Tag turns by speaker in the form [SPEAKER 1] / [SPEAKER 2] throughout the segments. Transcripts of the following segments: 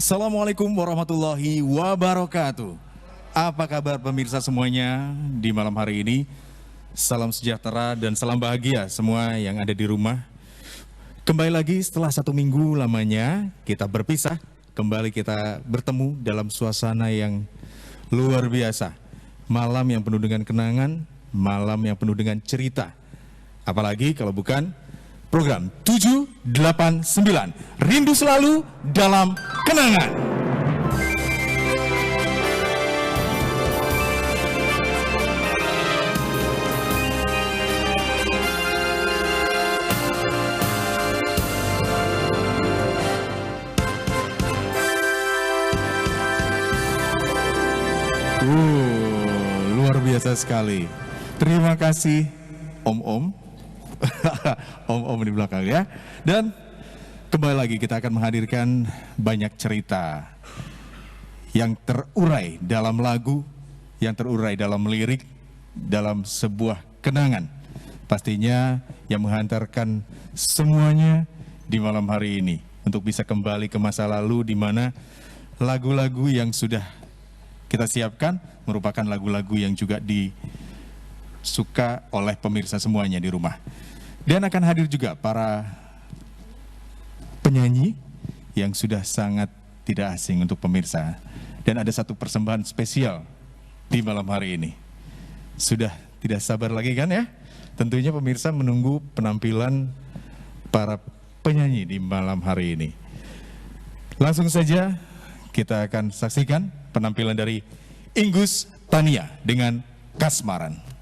[SPEAKER 1] Assalamualaikum warahmatullahi wabarakatuh. Apa kabar pemirsa semuanya di malam hari ini? Salam sejahtera dan salam bahagia semua yang ada di rumah. Kembali lagi setelah 1 minggu lamanya kita berpisah, kembali kita bertemu dalam suasana yang luar biasa. Malam yang penuh dengan kenangan, malam yang penuh dengan cerita. Apalagi kalau bukan program 789 Rindu Selalu Dalam Kenangan. Luar biasa sekali. Terima kasih Om-Om. Om-Om di belakang ya. Dan kembali lagi kita akan menghadirkan banyak cerita yang terurai dalam lagu, yang terurai dalam lirik, dalam sebuah kenangan. Pastinya yang menghantarkan semuanya di malam hari ini untuk bisa kembali ke masa lalu di mana lagu-lagu yang sudah kita siapkan merupakan lagu-lagu yang juga disuka oleh pemirsa semuanya di rumah. Dan akan hadir juga para penyanyi yang sudah sangat tidak asing untuk pemirsa. Dan ada satu persembahan spesial di malam hari ini. Sudah tidak sabar lagi kan ya? Tentunya pemirsa menunggu penampilan para penyanyi di malam hari ini. Langsung saja kita akan saksikan penampilan dari Inggus Tania dengan Kasmaran.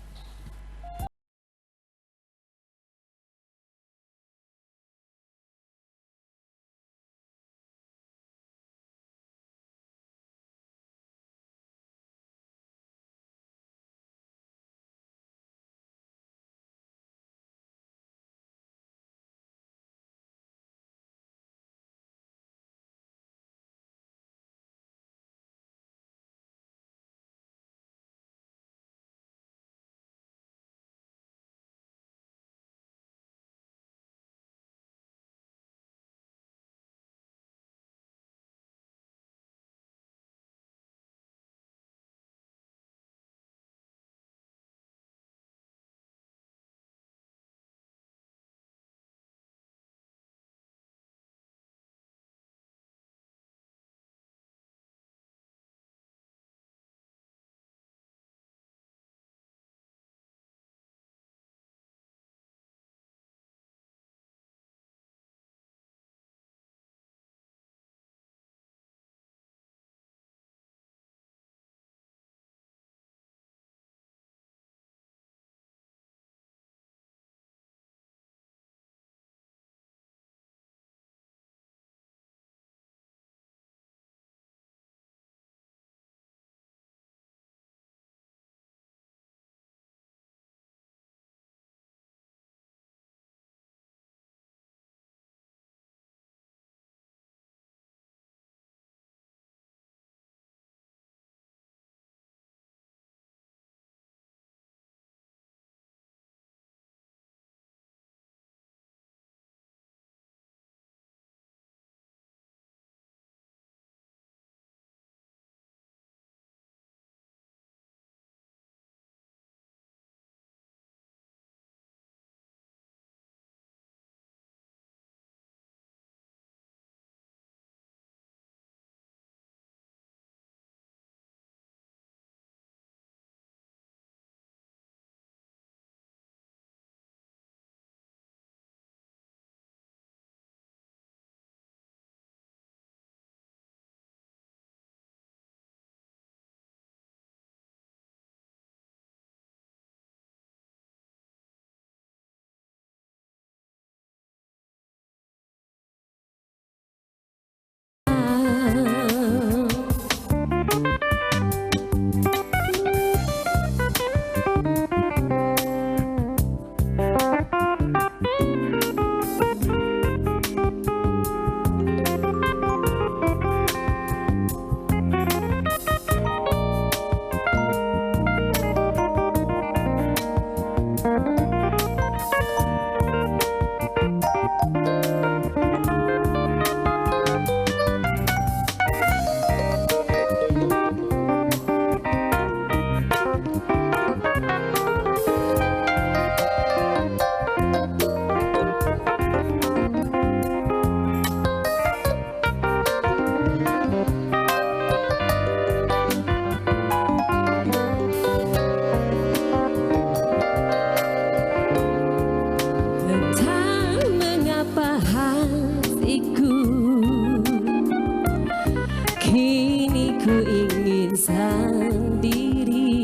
[SPEAKER 2] kini ku ingin sendiri,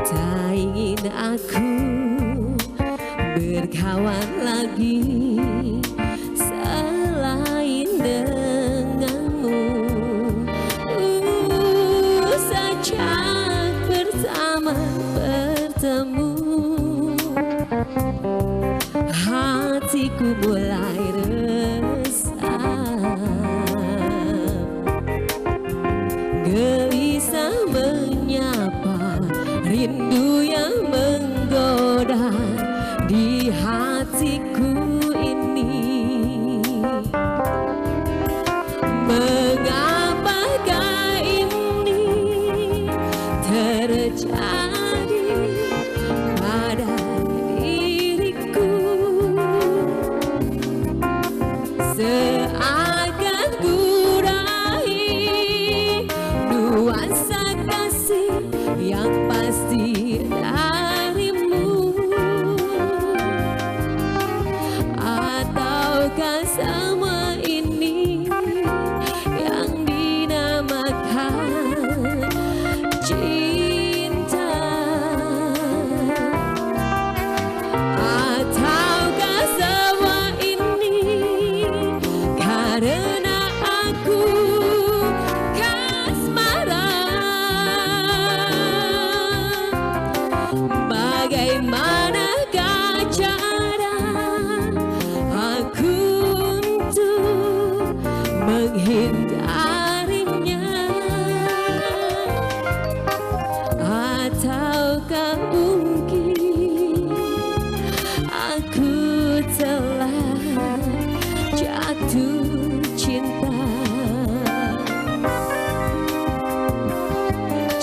[SPEAKER 2] tak ingin aku berkawan lagi selain denganmu. Sejak pertama bertemu, hatiku mulai resah, gelisah menyapa rindu yang menggoda di hatiku ini. Mengapakah ini terjadi pada diriku? Seakan ku raih nuansa kasih yang pasti darimu, ataukah semua ini yang dinamakan cinta? Ataukah semua ini karena aku kasmaran? Bagaimanakah cara aku untuk menghindarinya? Ataukah mungkin aku telah jatuh cinta?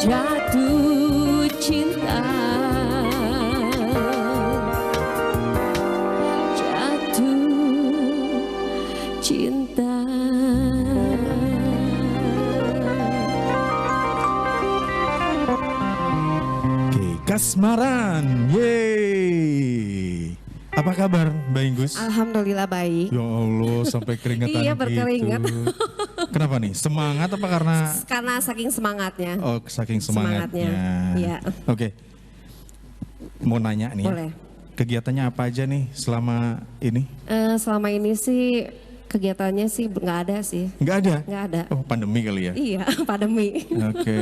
[SPEAKER 2] Jatuh cinta, jatuh cinta.
[SPEAKER 1] Oke, kasmaran. Yeay. Apa kabar Mbak Inggus?
[SPEAKER 2] Alhamdulillah baik.
[SPEAKER 1] Ya Allah, sampai keringetan
[SPEAKER 2] Iya, berkeringat.
[SPEAKER 1] gitu. Kenapa nih? Semangat apa
[SPEAKER 2] Karena saking semangatnya.
[SPEAKER 1] Oh, saking semangatnya.
[SPEAKER 2] Iya.
[SPEAKER 1] Oke. Mau nanya nih.
[SPEAKER 2] Boleh.
[SPEAKER 1] Kegiatannya apa aja nih selama ini?
[SPEAKER 2] Selama ini sih kegiatannya sih nggak ada sih.
[SPEAKER 1] Nggak ada?
[SPEAKER 2] Nggak ada.
[SPEAKER 1] Oh, pandemi kali ya?
[SPEAKER 2] Iya, pandemi.
[SPEAKER 1] Oke.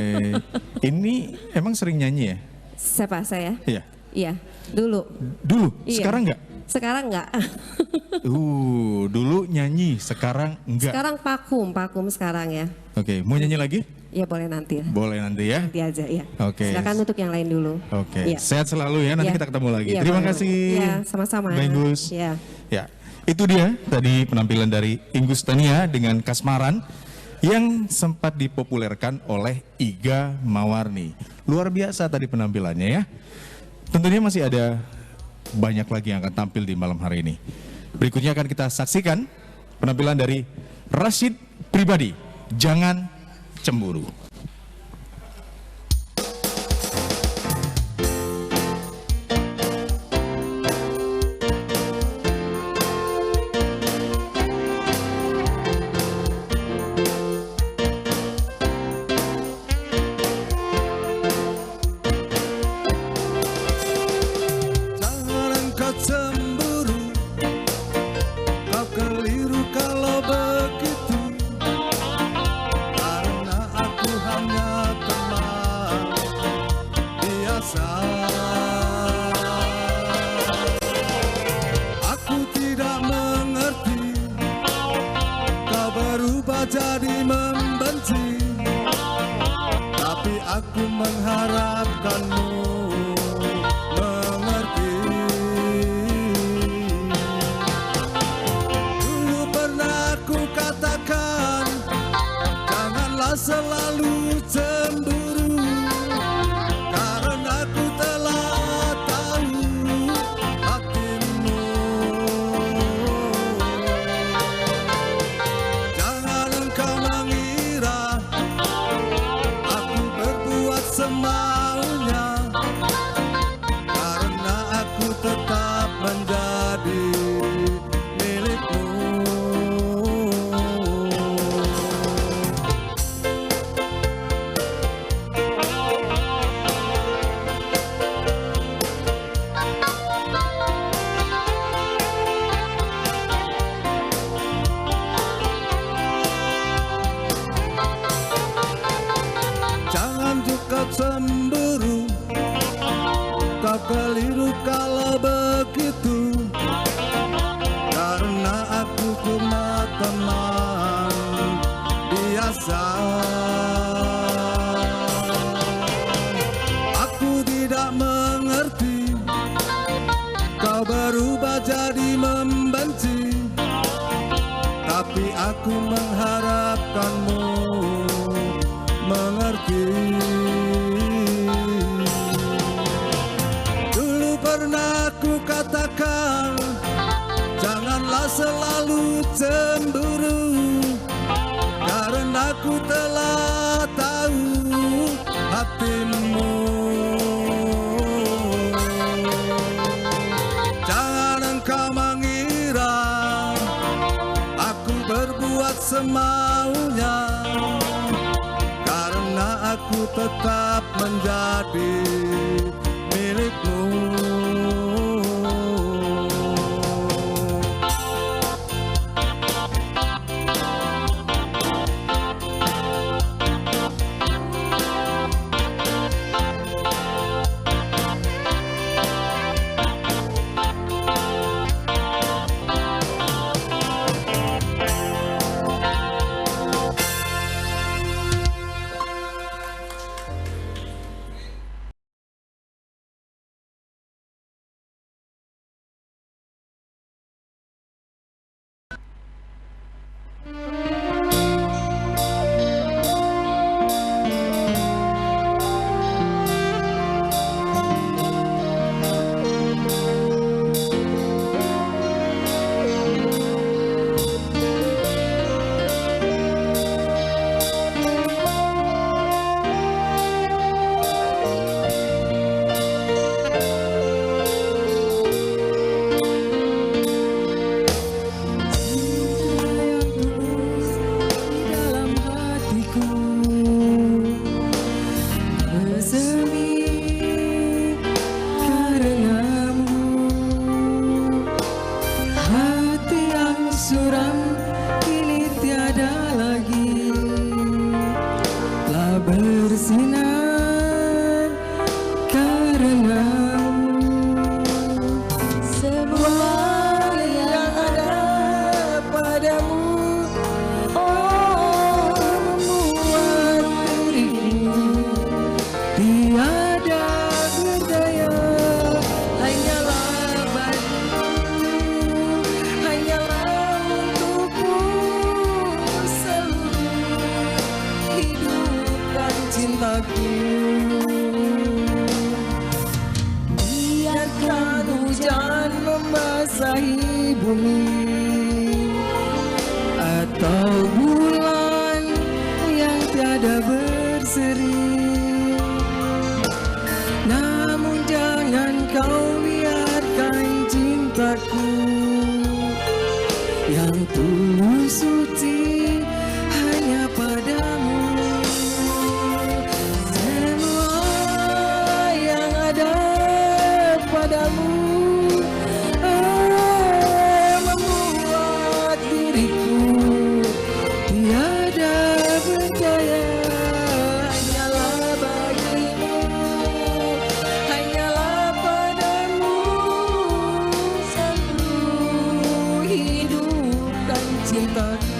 [SPEAKER 1] Ini emang sering nyanyi ya?
[SPEAKER 2] Siapa saya?
[SPEAKER 1] Iya.
[SPEAKER 2] Iya, dulu.
[SPEAKER 1] Dulu?
[SPEAKER 2] Iya.
[SPEAKER 1] Sekarang nggak?
[SPEAKER 2] Sekarang nggak.
[SPEAKER 1] Dulu nyanyi, sekarang enggak.
[SPEAKER 2] Sekarang vakum sekarang ya.
[SPEAKER 1] Oke, mau nyanyi lagi?
[SPEAKER 2] Ya boleh nanti.
[SPEAKER 1] Boleh nanti ya?
[SPEAKER 2] Nanti aja ya.
[SPEAKER 1] Oke.
[SPEAKER 2] Silakan untuk yang lain dulu.
[SPEAKER 1] Oke,
[SPEAKER 2] Iya.
[SPEAKER 1] sehat selalu ya, nanti
[SPEAKER 2] Iya.
[SPEAKER 1] kita ketemu lagi.
[SPEAKER 2] Iya,
[SPEAKER 1] Terima
[SPEAKER 2] boleh.
[SPEAKER 1] kasih.
[SPEAKER 2] Iya, sama-sama.
[SPEAKER 1] Mbak Inggus.
[SPEAKER 2] Iya.
[SPEAKER 1] Ya, itu dia tadi penampilan dari Inggus Tania dengan Kasmaran yang sempat dipopulerkan oleh Iga Mawarni. Luar biasa tadi penampilannya ya. Tentunya masih ada banyak lagi yang akan tampil di malam hari ini. Berikutnya akan kita saksikan penampilan dari Rashid Pribadi, Jangan Cemburu.
[SPEAKER 3] Jangan engkau cemburu, kau keliru kalau begitu. Karena aku hanya teman biasa. Aku tidak mengerti, kau berubah jadi membenci. Tapi aku mengharapkanmu mengerti. Dulu pernah ku katakan, janganlah selalu cemburu. Karena ku telah tahu hatimu. Jangan engkau mengira aku berbuat semaunya, karena aku tetap menjadi milikmu. keliru kalau begitu, karena aku cuma teman biasa. Aku tidak mengerti kau berubah jadi membenci, tapi aku mengharapkanmu mengerti. Dulu pernah ku katakan, janganlah selalu cemburu, karena ku telah tahu hatimu. Jangan engkau mengira aku berbuat semaunya, karena aku tetap menjadi milikmu.
[SPEAKER 4] Biarkan hujan membasahi bumi atau bulan yang tiada berseri, namun jangan kau biarkan cintaku yang tulus suci hanya padamu. Semua yang ada padamu membuat diriku tiada berdaya. Hanyalah bagimu, hanyalah padamu satu hidupkan cintaku.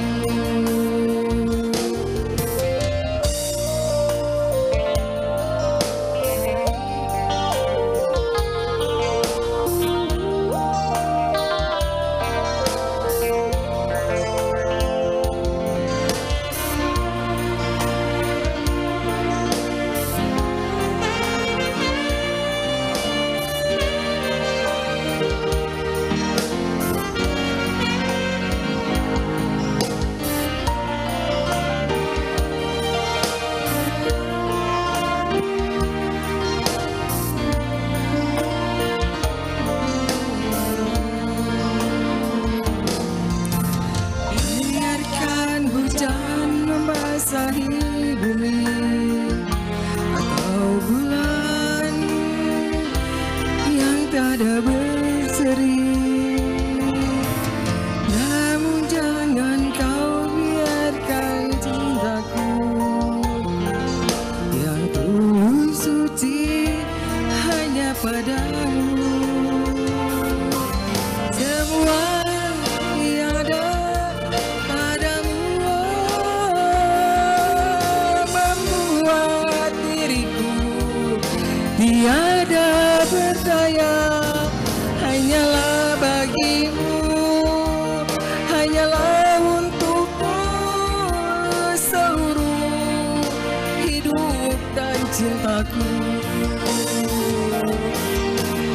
[SPEAKER 4] cintaku.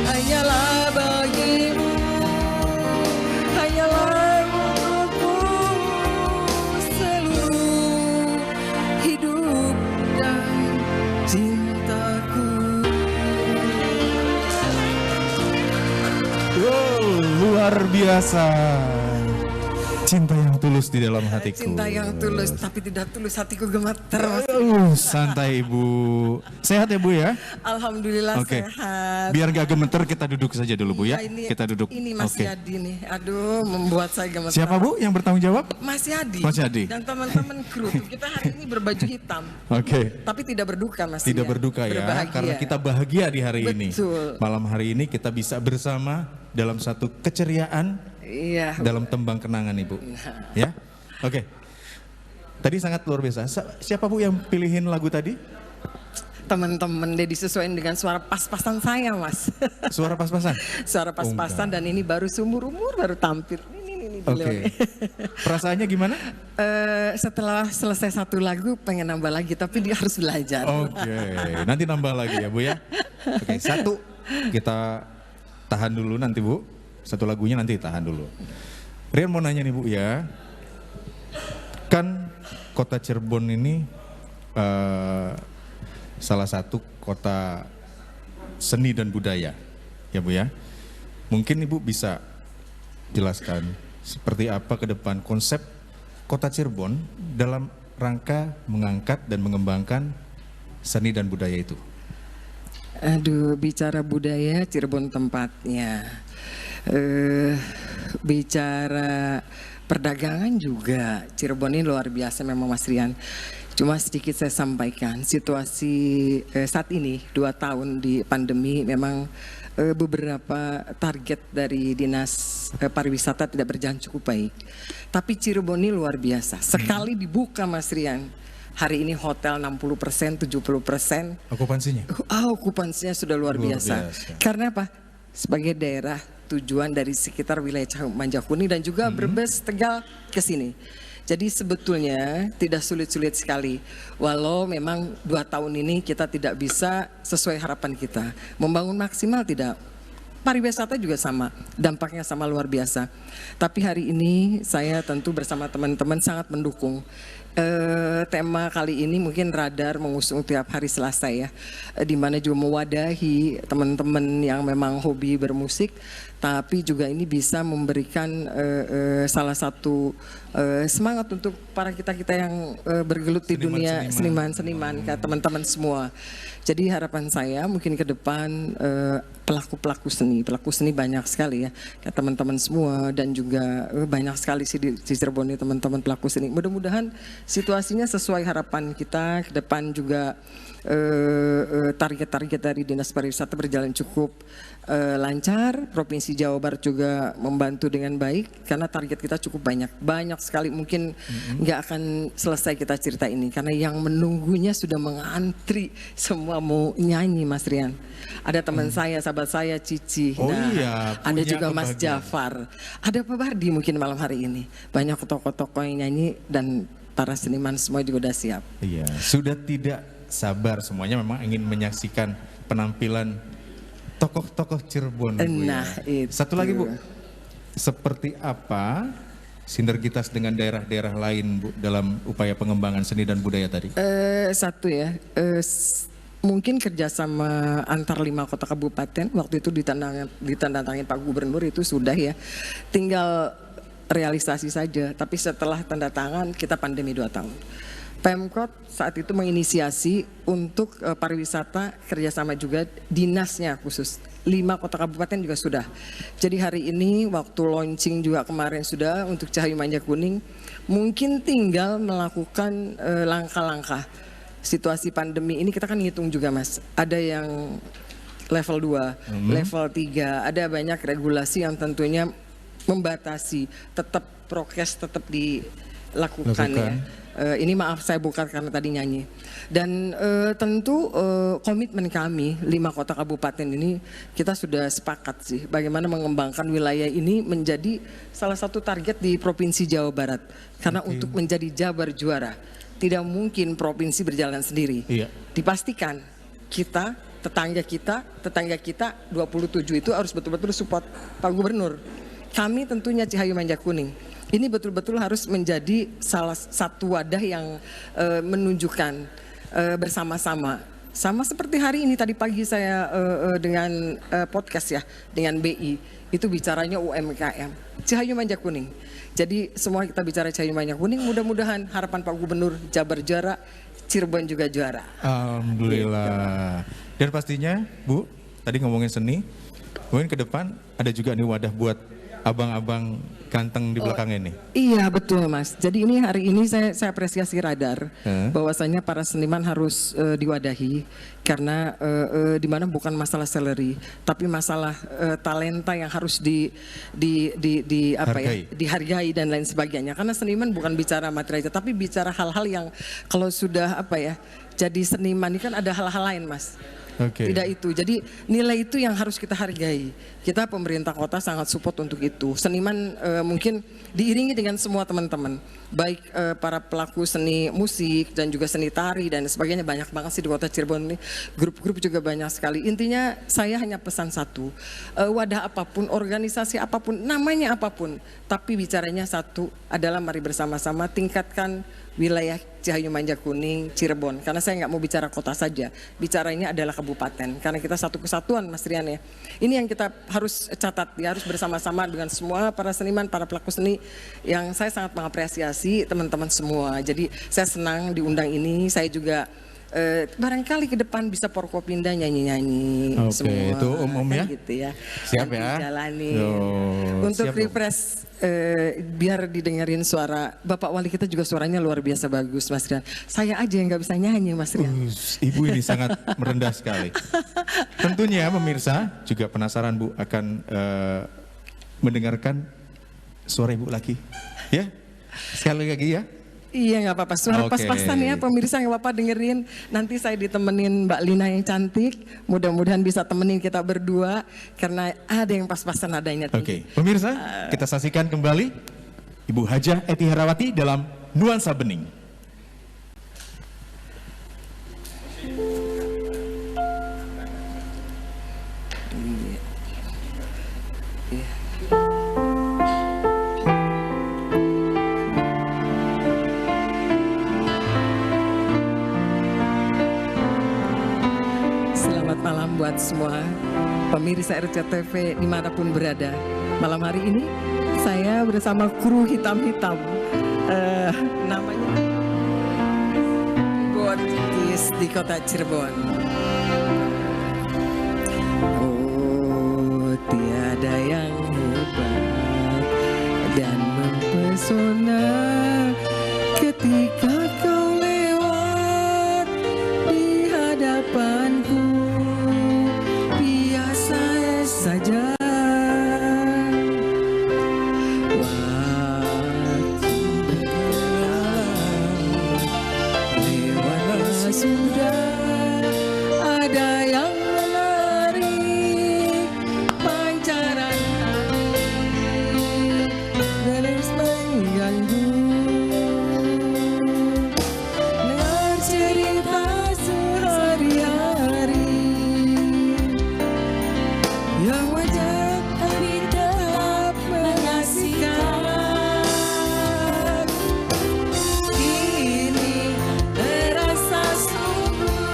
[SPEAKER 4] Hanyalah bagimu, hanyalah untukku seluruh hidup dan cintaku.
[SPEAKER 1] Wow, luar biasa. Cinta yang tulus di dalam hatiku.
[SPEAKER 4] Cinta yang tulus, tapi tidak tulus hatiku gemeter.
[SPEAKER 1] Santai Ibu. Sehat ya Bu ya?
[SPEAKER 4] Alhamdulillah
[SPEAKER 1] Oke.
[SPEAKER 4] sehat.
[SPEAKER 1] Biar gak gemeter kita duduk saja dulu Bu ya. Kita duduk.
[SPEAKER 4] Ini Mas
[SPEAKER 1] Oke.
[SPEAKER 4] Yadi nih, aduh membuat saya gemeter.
[SPEAKER 1] Siapa Bu yang bertanggung jawab?
[SPEAKER 4] Mas Yadi.
[SPEAKER 1] Mas Yadi.
[SPEAKER 4] Dan teman-teman kru. Kita hari ini berbaju hitam.
[SPEAKER 1] Oke.
[SPEAKER 4] Tapi tidak berduka Mas.
[SPEAKER 1] Tidak
[SPEAKER 4] ya.
[SPEAKER 1] berduka ya,
[SPEAKER 4] Berbahagia.
[SPEAKER 1] karena kita bahagia di hari ini.
[SPEAKER 4] Betul.
[SPEAKER 1] Malam hari ini kita bisa bersama dalam satu keceriaan,
[SPEAKER 4] Iya.
[SPEAKER 1] dalam tembang kenangan Ibu. Ya, oke. Tadi sangat luar biasa. Siapa Bu yang pilihin lagu tadi?
[SPEAKER 4] Teman-teman deh disesuaikan dengan suara pas-pasan saya Mas.
[SPEAKER 1] Suara pas-pasan?
[SPEAKER 4] Suara pas-pasan dan ini baru seumur-umur baru tampil. Ini
[SPEAKER 1] Oke.
[SPEAKER 4] beliau.
[SPEAKER 1] Perasaannya gimana?
[SPEAKER 4] Setelah selesai satu lagu pengen nambah lagi tapi dia harus belajar.
[SPEAKER 1] Oke, nanti nambah lagi ya Bu ya. Oke, satu kita tahan dulu nanti Bu. Satu lagunya nanti tahan dulu. Rian mau nanya nih Bu ya. Kan kota Cirebon ini salah satu kota seni dan budaya ya Bu ya. Mungkin Ibu bisa jelaskan seperti apa ke depan konsep kota Cirebon dalam rangka mengangkat dan mengembangkan seni dan budaya itu.
[SPEAKER 4] Aduh, bicara budaya Cirebon tempatnya. Bicara perdagangan juga Cirebon ini luar biasa memang Mas Rian. Cuma sedikit saya sampaikan situasi saat ini 2 tahun di pandemi memang beberapa target dari dinas pariwisata tidak berjalan cukup baik. Tapi Cirebon ini luar biasa. Sekali dibuka Mas Rian, hari ini hotel 60%, 70%.
[SPEAKER 1] Okupansinya?
[SPEAKER 4] Okupansinya sudah luar biasa. Karena apa? Sebagai daerah tujuan dari sekitar wilayah Manjakuning dan juga Brebes, Tegal ke sini. Jadi sebetulnya tidak sulit-sulit sekali. Walau memang 2 tahun ini kita tidak bisa sesuai harapan kita. Membangun maksimal tidak. Pariwisata juga sama, dampaknya sama luar biasa. Tapi hari ini saya tentu bersama teman-teman sangat mendukung. Tema kali ini mungkin Radar mengusung tiap hari Selasa ya, di mana juga mewadahi teman-teman yang memang hobi bermusik, tapi juga ini bisa memberikan salah satu semangat untuk para kita-kita yang bergelut di dunia seniman-seniman, kayak teman-teman semua. Jadi harapan saya mungkin ke depan pelaku seni banyak sekali ya, kayak teman-teman semua dan juga banyak sekali sih di Cirebon ini teman-teman pelaku seni. Mudah-mudahan situasinya sesuai harapan kita ke depan juga target-target dari Dinas Pariwisata berjalan cukup lancar. Provinsi Jawa Barat juga membantu dengan baik karena target kita cukup banyak sekali, mungkin nggak akan selesai kita cerita ini karena yang menunggunya sudah mengantri semua mau nyanyi Mas Rian. Ada teman saya, sahabat saya Cici, ada juga Mas Jafar, ada Pak Bardi mungkin malam hari ini. Banyak tokoh-tokoh yang nyanyi dan para seniman semua juga udah siap.
[SPEAKER 1] Iya, sudah tidak sabar semuanya memang ingin menyaksikan penampilan tokoh-tokoh Cirebon Bu ya.
[SPEAKER 4] Itu.
[SPEAKER 1] Satu lagi Bu, seperti apa sinergitas dengan daerah-daerah lain Bu dalam upaya pengembangan seni dan budaya tadi?
[SPEAKER 4] Satu ya, mungkin kerjasama antar 5 kota kabupaten waktu itu ditandatangani Pak Gubernur itu sudah ya, tinggal realisasi saja. Tapi setelah tanda tangan kita pandemi 2 tahun. Pemkot saat itu menginisiasi untuk pariwisata kerjasama juga dinasnya khusus 5 kota kabupaten juga sudah. Jadi hari ini waktu launching juga kemarin sudah untuk Cahayu Manjakuning, mungkin tinggal melakukan langkah-langkah. Situasi pandemi ini kita kan ngitung juga Mas, ada yang level 2, level 3, ada banyak regulasi yang tentunya membatasi, tetap prokes tetap dilakukan ya. Ini maaf saya bukan karena tadi nyanyi. Dan tentu komitmen kami 5 kota kabupaten ini kita sudah sepakat sih bagaimana mengembangkan wilayah ini menjadi salah satu target di Provinsi Jawa Barat. Karena untuk menjadi Jabar juara tidak mungkin provinsi berjalan sendiri.
[SPEAKER 1] Iya.
[SPEAKER 4] Dipastikan kita, tetangga kita 27 itu harus betul-betul support Pak Gubernur. Kami tentunya Cihayu Manja Kuning ini betul-betul harus menjadi salah satu wadah yang menunjukkan bersama-sama. Sama seperti hari ini tadi pagi saya dengan podcast ya dengan BI itu bicaranya UMKM Cihayu Manja Kuning. Jadi semua kita bicara Cihayu Manja Kuning, mudah-mudahan harapan Pak Gubernur Jabar juara, Cirebon juga juara.
[SPEAKER 1] Alhamdulillah. Dan pastinya Bu, tadi ngomongin seni, mungkin ke depan ada juga nih wadah buat abang-abang ganteng di belakang ini.
[SPEAKER 4] Iya betul Mas. Jadi ini hari ini saya apresiasi Radar bahwasanya para seniman harus diwadahi karena di mana bukan masalah salary tapi masalah talenta yang harus dihargai dan lain sebagainya. Karena seniman bukan bicara materi aja tapi bicara hal-hal yang kalau sudah jadi seniman ini kan ada hal-hal lain Mas. Tidak itu. Jadi nilai itu yang harus kita hargai. Kita pemerintah kota sangat support untuk itu. Seniman mungkin diiringi dengan semua teman-teman. Baik para pelaku seni musik dan juga seni tari dan sebagainya. Banyak banget sih di kota Cirebon ini. Grup-grup juga banyak sekali. Intinya saya hanya pesan satu. Wadah apapun, organisasi apapun, namanya apapun. Tapi bicaranya satu adalah mari bersama-sama tingkatkan wilayah Cihayu Manja Kuning, Cirebon. Karena saya nggak mau bicara kota saja, bicaranya adalah kabupaten. Karena kita satu kesatuan, Mas Rian ya. Ini yang kita harus catat, ya harus bersama-sama dengan semua para seniman, para pelaku seni. Yang saya sangat mengapresiasi teman-teman semua. Jadi saya senang diundang ini. Saya juga barangkali ke depan bisa Forkopimda nyanyi-nyanyi semua.
[SPEAKER 1] Itu umum ya.
[SPEAKER 4] Gitu ya.
[SPEAKER 1] Siap ya.
[SPEAKER 4] Jalani. Untuk refresh. Biar didengerin suara Bapak Wali kita juga suaranya luar biasa bagus Mas Rian. Saya aja yang nggak bisa nyanyi Mas Rian.
[SPEAKER 1] Ibu ini sangat merendah sekali. Tentunya pemirsa juga penasaran Bu akan mendengarkan suara Ibu lagi. Ya, sekali lagi ya.
[SPEAKER 4] Iya nggak apa-apa, suara pas-pasan ya pemirsa nggak apa-apa dengerin. Nanti saya ditemenin Mbak Lina yang cantik, mudah-mudahan bisa temenin kita berdua karena ada yang pas-pasan adanya.
[SPEAKER 1] Pemirsa kita saksikan kembali Ibu Hajah Eti Herawati dalam Nuansa Bening.
[SPEAKER 4] Malam buat semua pemirsa RCTV dimanapun berada. Malam hari ini saya bersama kru hitam-hitam namanya Borgikis di kota Cirebon. Oh tiada yang hebat dan mempesona ketika kau lewat di hadapanku. Saja waktu berjalan lewat sudah ada yang menarik pancaran hati terus mengganggu dengar cerita sehari-hari yang wajah kami telah menyaksikan. Ini terasa sungguh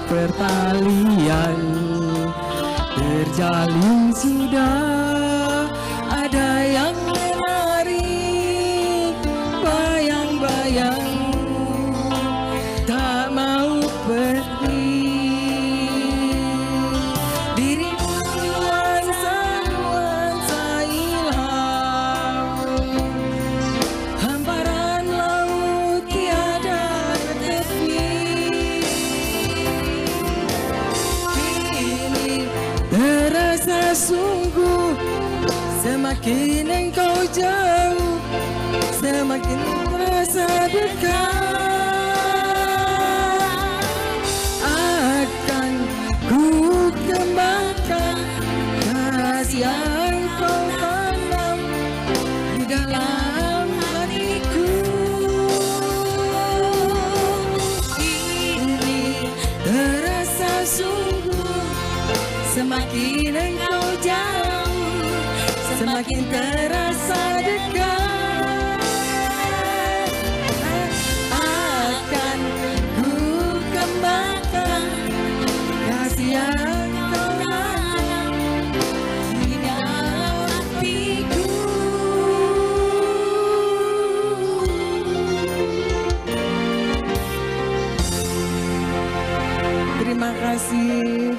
[SPEAKER 4] pertalian terjalin sudah, ada yang menarik bayang-bayang tak mau pergi. Dirimu nuansa ilham, hamparan laut tiada tepi. Kini terasa sungguh, semakin engkau jauh, semakin terasa dekat. Akan ku kembangkan kasih yang kau tanam di dalam hatiku. Ini terasa sungguh, semakin engkau jauh, semakin terasa dekat. Akan ku kembangkan kasih yang kau tanam di dalam hatiku. Terima kasih.